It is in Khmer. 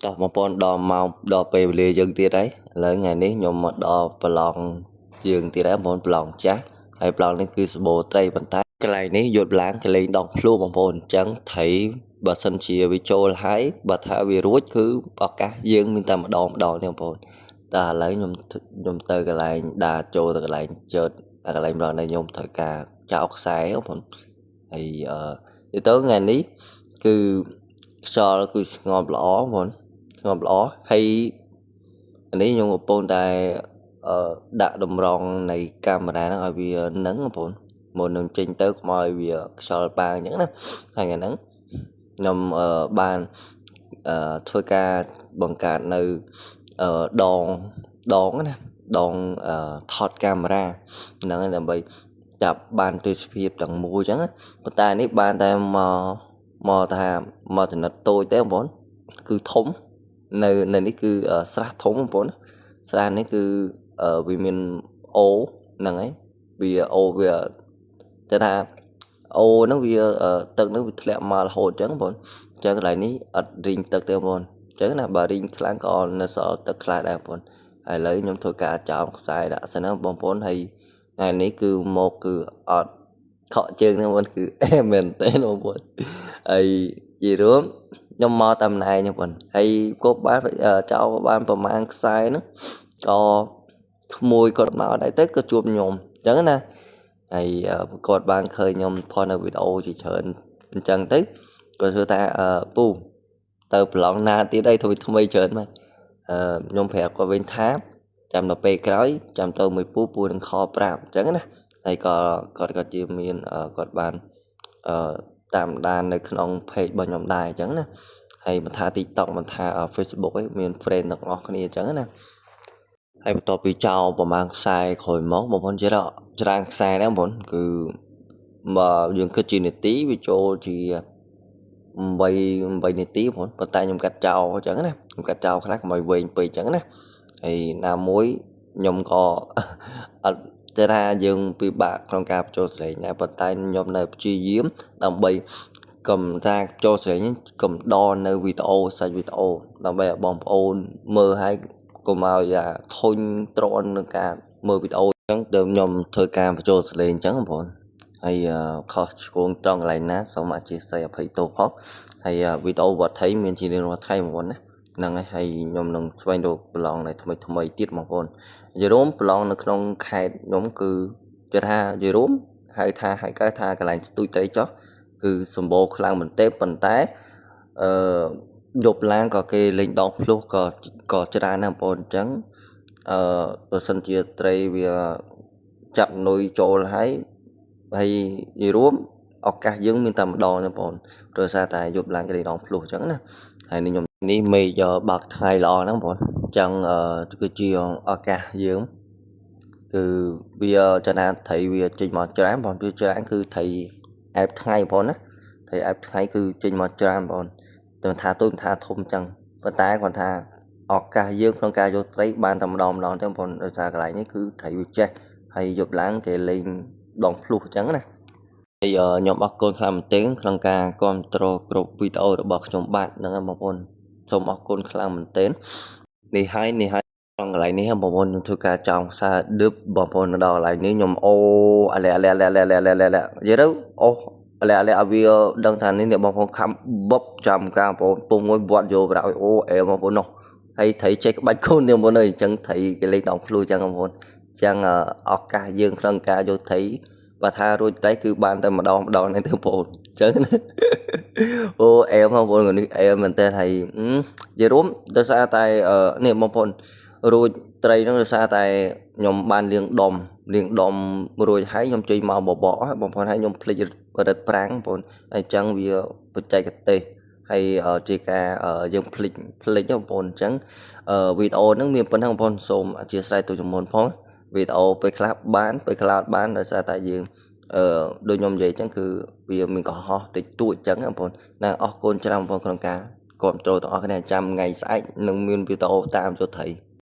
Đó một con đò màu đò bề lìa dân tia đấy lấy ngày ní nhôm một đò plong dương tia đấy một plong chá hay plong này cứ bộ tây bàn tay cái này ní dột láng cái lên đọc luôn một con trắng thấy bà sân chia với châu hái bà tha vì rút cứ bọc cá dương mình ta một đò theo một ta lấy nhôm tơ cái này đà châu cái này chợt cái này rồi này nhôm thời cả chảo xài không thì tới ngày ní cứ so cứ ngon lỏ một ngon lỏ hay nếu như một bồn tại đặt đồng rong này camera nó bị nắng một đường trình tới mọi vì so ba những đó hai ngày nắng nằm bàn thôi ca bằng cả nơi đòn đòn nè đòn thọt camera nắng là bị chập bàn tôi xịt bằng mua trắng á tay ní bàn tay mò thì nó tôi tới bốn cứ thống nơi này cứ sát thống bốn sát này cứ vì mình ô nằng ấy vì ô vì cho ta ô nó vì tận nó bị lẹ mà hồ trắng bốn cho cái này ní riêng tận tiêu bốn chứ là bà riêng láng còn nó sợ tận lại đẹp bốn hay lấy nhóm thôi cả chọn sai đã sẽ nó bom bốn hay ngày ní cứ một cứ thọ chương nó bốn cứ em mình tên nó bốn ấy gì đúng nhưng mà tầm này như vậy hay có bán phải cho bán vào mang sai nó cho mùi cột máu đại tết có chuột nhôm chẳng nè hay cột bán khơi nhôm phone ở video chỉ chờ chẳng tết còn người ta bu từ lọn na tới đây thôi thôi chờ mà nhôm phèo qua bên tháp chăm là bê cái chăm tàu mười pu pu đừng kho bạc chẳng nè hay có chỉ miền cột bán tạm đànในក្នុង page របស់ខ្ញុំដែរអញ្ចឹងណាហើយមិនថា TikTok មិនថា Facebook ឯងមាន friend ទាំងអស់គ្នាអញ្ចឹងណាហើយបន្ទាប់ពីចោលប្រហែលខ្សែក្រោយមកបងប្អូនជិះដល់ច្រើនខ្សែដែរបងប្អូនគឺបើយើងគិតជានាទីវាចូលជា8នាទីបងប្អូនប៉ុន្តែខ្ញុំកាត់ចោលអញ្ចឹងណាខ្ញុំកាត់ចោលខ្លះកុំឲ្យវែងពេកអញ្ចឹងណាហើយណាមួយខ្ញុំក៏អត់តែថាយើងពិបាកក្នុងការបញ្ចូលស្រែងដែរប៉ុន្តែខ្ញុំនៅព្យាយាមដើម្បីកំថាចូលស្រែងកុំដកនៅវីដេអូសាច់វីដេអូដើម្បីឲ្យបងប្អូនមើលហើយកុំឲ្យធុញទ្រាំនឹងការមើលវីដេអូអញ្ចឹងទៅខ្ញុំធ្វើការបញ្ចូលស្រែងអញ្ចឹងបងប្អូនហើយខុសឆ្គងត្រង់កន្លែងណាសូមអធិស្ឋានអភ័យទោសផងហើយវីដេអូវត្តថៃមានជារៀងរាល់ថ្ងៃបងប្អូនណាហ្នឹងហើយខ្ញុំនឹងស្វែងរកប្រឡងដែលថ្មីទៀតបងប្អូនយេរ៉ូមប្រឡងនៅក្នុងខេត្តខ្ញុំគឺគេថាយេរ៉ូមហៅថាកន្លែងស្ទួយត្រីចោះគឺសម្បូរខ្លាំងមែនទេប៉ុន្តែយប់ឡើងក៏គេលេងដងភ្លុះក៏ច្រើនណាស់បងប្អូនអញ្ចឹងបើសិនជាត្រីវាចាប់នុយចូលហើយយេរ៉ូមឱកាសយើងមានតែម្ដងទេបងប្អូនព្រោះសារតែយប់ឡើងគេលេងដងភ្លុះអញ្ចឹងណាហើយខ្ញុំនេះមេបើកថ្ងៃល្អណាស់បងប្អូនអញ្ចឹងគឺជាឱកាសយើងគឺវាចំណាត្រីវាចេញមកច្រើនបងប្អូនវាច្រើនគឺត្រីអែបថ្ងៃបងប្អូនណាត្រីអែបថ្ងៃគឺចេញមកច្រើនបងប្អូនតែថាទូចថាធំអញ្ចឹងប៉ុន្តែគាត់ថាឱកាសយើងក្នុងការយកត្រីបានតែម្ដងទេបងប្អូនដោយសារកន្លែងនេះគឺត្រីវាចេះហើយយប់ឡើងគេលេងដងភ្លុះអញ្ចឹងណាហើយខ្ញុំអរគុណខ្លាំងមែនទែនក្នុងការគ្រប់គ្រងគ្រប់វីដេអូរបស់ខ្ញុំបាទហ្នឹងបងប្អូនសូមអរគុណខ្លាំងមែនទែននេះហើយtrong cái nàyបងប្អូនខ្ញុំធ្វើការចង់ផ្សារឌឹបបងប្អូនដល់កន្លែងនេះខ្ញុំអូអាឡែយេទៅអូអាឡែឲ្យវាដឹងថានេះបងប្អូនខំបុបចាំការបងប្អូនពុំមួយវត្តយកប្រដៅអូអែបងប្អូននោះហើយត្រីចេះក្បាច់ខូននេះបងប្អូនអើយអញ្ចឹងត្រីគេលេងដងភ្លុះអញ្ចឹងបងប្អូនអញ្ចឹងឱកាសយើងក្នុងការយកត្រីបើថារួចត្រីគឺបានតែម្ដងនេះទៅបងប្អូនអញ្ចឹងអូអែបងប្អូននេះអែមែនតើហើយនិយាយរួមដោយសារតែនេះបងប្អូនរួចត្រីហ្នឹងដោយសារតែខ្ញុំបានលាងដុំរួចហើយខ្ញុំចេញមកបបកបងប្អូនហើយខ្ញុំភ្លេចរឹតប្រាំងបងប្អូនហើយអញ្ចឹងវាបច្ចេកទេសហើយជាការយើងភ្លេចបងប្អូនអញ្ចឹងវីដេអូហ្នឹងមានប៉ុណ្ណឹងបងប្អូនសូមអធិស្ឋានទូចំនួនផងវីដេអូពេលខ្លះបានពេលខ្លះអត់បានដោយសារតែយើងដូចខ្ញុំនិយាយអញ្ចឹងគឺវាមានកុហកតិចតួចអញ្ចឹងបងប្អូនណាអរគុណច្រើនបងប្អូនក្នុងការគ្រប់គ្រងទាំងអស់គ្នាចាំថ្ងៃស្អែកនឹងមានវីដេអូតាមយកត្រី